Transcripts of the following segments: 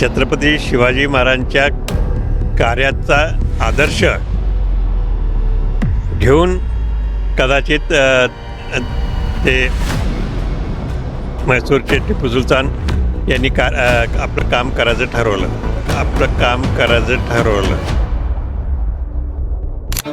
छत्रपती शिवाजी महाराजांच्या कार्याचा आदर्श घेऊन कदाचित ते म्हैसूरचे टिपू सुलतान यांनी आपलं काम करायचं ठरवलं.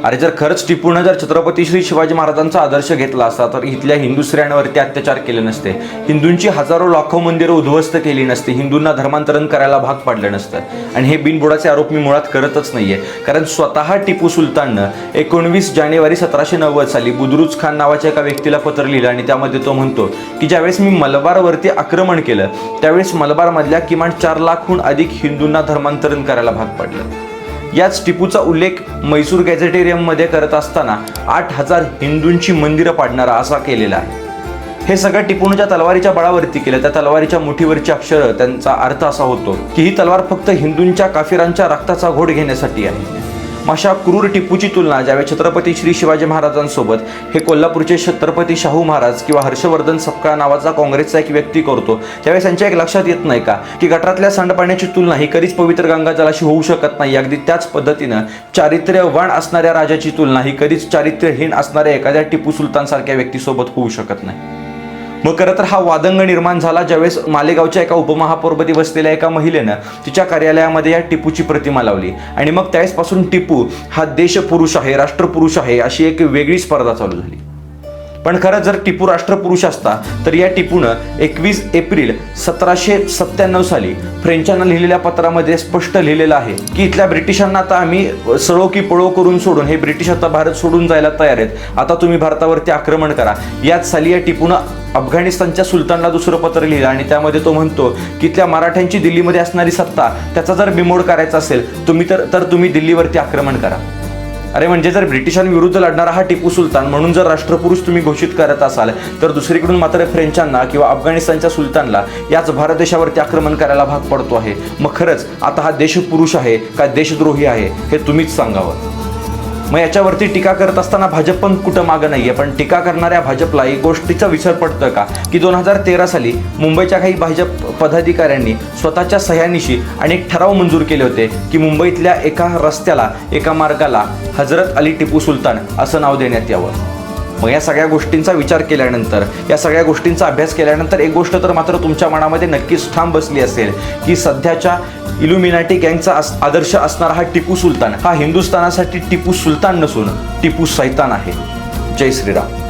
अरे जर खरंच टिपूनं जर छत्रपती श्री शिवाजी महाराजांचा आदर्श घेतला असता तर इथल्या हिंदू स्त्रियांवरती अत्याचार केले नसते, हिंदूंची हजारो लाखो मंदिरं उद्ध्वस्त केली नसती, हिंदूंना धर्मांतरण करायला भाग पाडलं नसतं. आणि हे बिनबुडाचे आरोप मी मुळात करतच नाहीये, कारण स्वतः टिपू सुलताननं 19 जानेवारी 1790 साली बुद्रुज खान नावाच्या एका व्यक्तीला पत्र लिहिलं आणि त्यामध्ये तो म्हणतो की ज्यावेळेस मी मलबारवरती आक्रमण केलं त्यावेळेस मलबारमधल्या किमान 4 लाखहून अधिक हिंदूंना धर्मांतरण करायला भाग पाडलं. याच टिपूचा उल्लेख म्हैसूर गॅझेटेरियममध्ये करत असताना 8000 हिंदूंची मंदिरं पाडणारा असा केलेला आहे. हे सगळं टिपूनं ज्या तलवारीच्या बळावरती केलं त्या तलवारीच्या मुठीवरची अक्षरं त्यांचा अर्थ असा होतो की ही तलवार फक्त हिंदूंच्या काफिरांच्या रक्ताचा घोट घेण्यासाठी आहे. अशा क्रूर टिपूची तुलना ज्यावेळी छत्रपती श्री शिवाजी महाराजांसोबत हे कोल्हापूरचे छत्रपती शाहू महाराज किंवा हर्षवर्धन सपकाळ नावाचा काँग्रेसचा एक व्यक्ती करतो त्यावेळेस त्यांच्या एक लक्षात येत नाही का की गटारातल्या सांडपाण्याची तुलना ही कधीच पवित्र गंगाजलाशी होऊ शकत नाही. अगदी त्याच पद्धतीनं चारित्र्यवान असणाऱ्या राजाची तुलना ही कधीच चारित्र्यहीन असणाऱ्या एखाद्या टिपू सुलतान सारख्या व्यक्तीसोबत होऊ शकत नाही. मग खरं तर हा वादंग निर्माण झाला ज्यावेळेस मालेगावच्या एका उपमहापौरपदी बसलेल्या एका महिलेनं तिच्या कार्यालयामध्ये या टिपूची प्रतिमा लावली आणि मग त्यावेळेसपासून टिपू हा देशपुरुष आहे, राष्ट्रपुरुष आहे अशी एक वेगळी स्पर्धा चालू झाली. पण खरं जर टिपू राष्ट्रपुरुष असता तर या टिपूनं 21 एप्रिल 1797 साली फ्रेंचांना लिहिलेल्या पत्रामध्ये स्पष्ट लिहिलेलं आहे की इथल्या ब्रिटिशांना आता आम्ही सळो की पळो करून सोडून हे ब्रिटिश आता भारत सोडून जायला तयार आहेत, आता तुम्ही भारतावरती आक्रमण करा. याच साली या टिपूनं अफगाणिस्तानच्या सुलतानला दुसरं पत्र लिहिलं आणि त्यामध्ये तो म्हणतो की इथल्या मराठ्यांची दिल्लीमध्ये असणारी सत्ता त्याचा जर बिमोड करायचा असेल तर तुम्ही दिल्लीवरती आक्रमण करा. अरे म्हणजे जर ब्रिटिशांविरुद्ध लढणारा हा टिपू सुलतान म्हणून जर राष्ट्रपुरुष तुम्ही घोषित करत असाल तर दुसरीकडून मात्र फ्रेंचांना किंवा अफगाणिस्तानच्या सुलतानला याच भारत देशावरती आक्रमण करायला भाग पडतो आहे. मग खरंच आता हा देशपुरुष आहे का देशद्रोही आहे हे तुम्हीच सांगावं. मग याच्यावरती टीका करत असताना भाजप पण कुठं मागं नाहीये, पण टीका करणाऱ्या भाजपला एक गोष्टीचा विसर पडतं का की 2013 साली मुंबईच्या काही भाजप पदाधिकाऱ्यांनी स्वतःच्या सह्यानिशी अनेक ठराव मंजूर केले होते की मुंबईतल्या एका रस्त्याला एका मार्गाला हजरत अली टिपू सुलतान असं नाव देण्यात यावं. मग या सगळ्या गोष्टींचा विचार केल्यानंतर, या सगळ्या गोष्टींचा अभ्यास केल्यानंतर एक गोष्ट तर मात्र तुमच्या मनामध्ये नक्कीच ठाम बसली असेल की सध्याच्या इल्युमिनाटी गँगचा आदर्श असणारा हा टिपू सुलतान हा हिंदुस्थानासाठी टिपू सुलतान नसून टिपू सैतान आहे. जय श्रीराम.